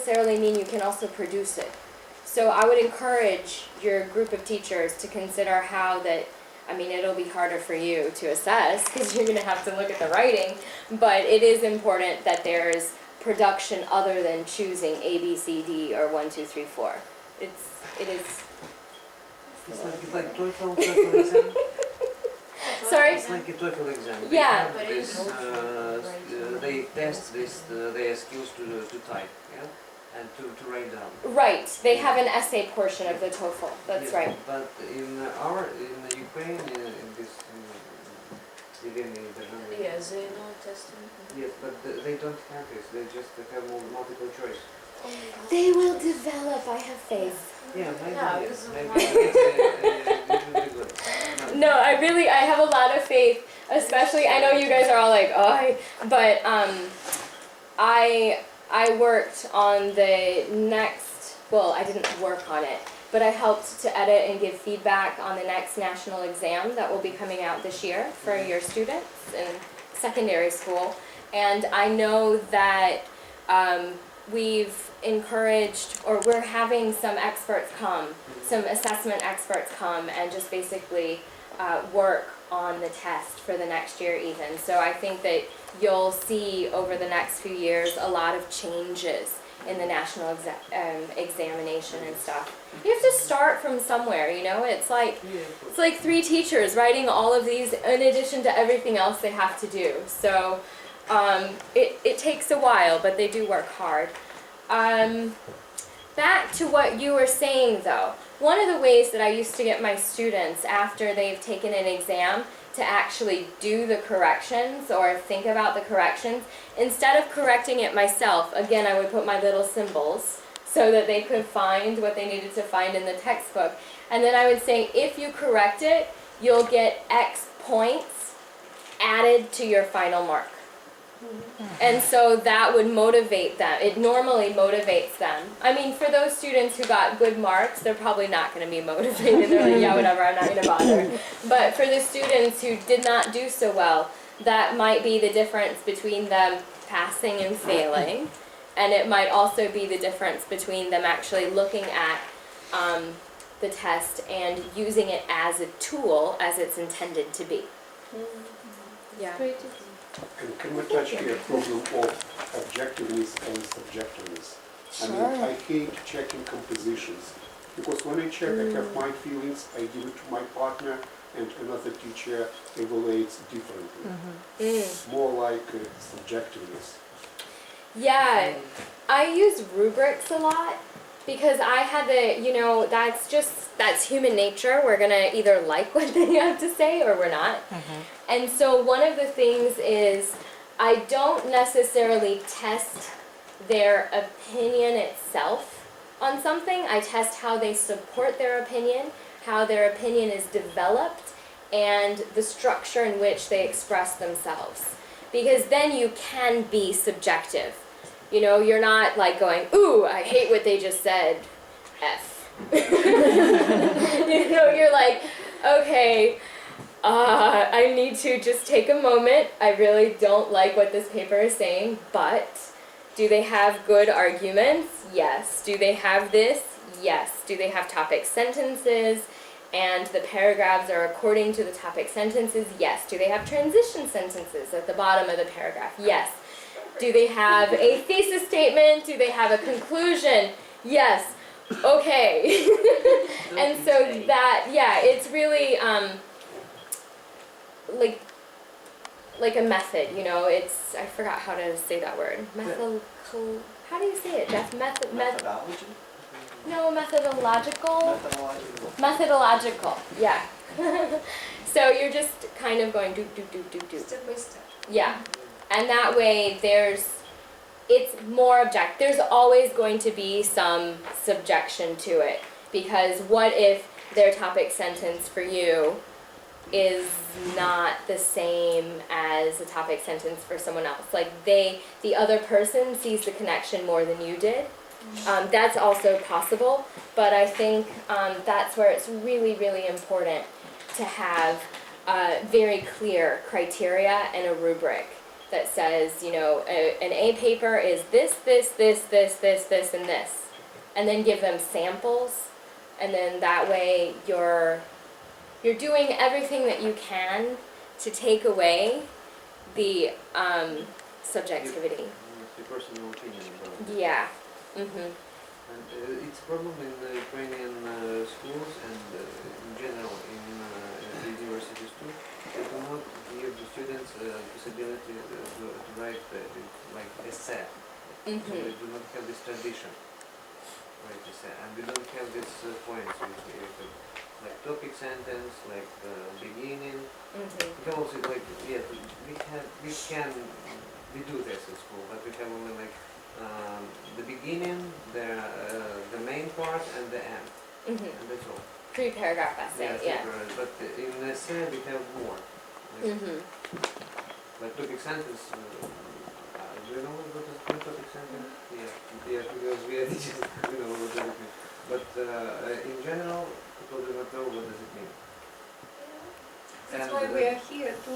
necessarily mean you can also produce it. So I would encourage your group of teachers to consider how that, I mean, it'll be harder for you to assess because you're going to have to look at the writing, but it is important that there's production other than choosing A, B, C, D, or 1, 2, 3, 4. It is. It's like TOEFL exam. Sorry? It's like a TOEFL exam. Yeah. They test their skills to type, yeah, and to write down. Right. They have an essay portion of the TOEFL. That's Yes, right. But in Ukraine, in this Yes, they know testing. yes, but they don't have this. They just have multiple choice. They will develop. I have faith. Yeah, maybe. Yeah, Yes, because maybe it will be good. No, I have a lot of faith. Especially, I know you guys are all like, oh, but I worked on the next. Well, I didn't work on it, but I helped to edit and give feedback on the next national exam that will be coming out this year for your students in secondary school. And I know that we've encouraged, or we're having some experts come, some assessment experts come and just basically work on the test for the next year even. So I think that you'll see over the next few years a lot of changes in the national examination and stuff. You have to start from somewhere, you know? It's like 3 teachers writing all of these in addition to everything else they have to do. So it takes a while, but they do work hard. Back to what you were saying though, one of the ways that I used to get my students after they've taken an exam to actually do the corrections or think about the corrections, instead of correcting it myself, again I would put my little symbols so that they could find what they needed to find in the textbook. And then I would say, if you correct it, you'll get X points added to your final mark. And so that would motivate them. It normally motivates them. I mean, for those students who got good marks, they're probably not going to be motivated. They're like, yeah, whatever, I'm not going to bother. But for the students who did not do so well, that might be the difference between them passing and failing. And it might also be the difference between them actually looking at the test and using it as a tool as it's intended to be. Yeah. And can we touch here a problem of objectiveness and subjectiveness? Sure. I mean, I hate checking compositions, because when I check, I have my feelings, I give it to my partner, and another teacher evaluates differently. More like subjectiveness. Yeah, I use rubrics a lot because I had the, you know, that's human nature. We're going to either like what they have to say or we're not. And so one of the things is I don't necessarily test their opinion itself on something. I test how they support their opinion, how their opinion is developed, and the structure in which they express themselves. Because then you can be subjective. You know, you're not like going, ooh, I hate what they just said, F. You know, you're like, okay, I need to just take a moment. I really don't like what this paper is saying, but do they have good arguments? Yes. Do they have this? Yes. Do they have topic sentences? And the paragraphs are according to the topic sentences? Yes. Do they have transition sentences at the bottom of the paragraph? Yes. Do they have a thesis statement? Do they have a conclusion? Yes. Okay. And so that, yeah, it's really like a method, you know. It's, I forgot how to say that word. How do you say it, Jeff? Methodology? No, methodological. Methodological. Methodological, yeah. So you're just kind of going do. Step by step. Yeah. And that way it's more objective. There's always going to be some subjection to it, because what if their topic sentence for you is not the same as a topic sentence for someone else? Like the other person sees the connection more than you did. That's also possible, but I think that's where it's really, really important to have very clear criteria and a rubric that says, you know, an A paper is this, and this. And then give them samples, and then that way you're doing everything that you can to take away the subjectivity. The personal opinion about it. Yeah. Mhm. And it's a problem in the Ukrainian schools and in general in the universities too. They do not give the students possibility to write like essay. So they do not have this tradition. Right, essay. And we don't have these points like topic sentence, like beginning. We can also like we do this in school, but we have only like the beginning, the main part, and the end, and that's all. 3-paragraph essay. Yeah. But in essay we have more. Like, like topic sentence. Do you know what is topic sentence? Yeah, because we are teachers, we know what does it mean. But in general, people do not know what does it mean. That's And, why we are here to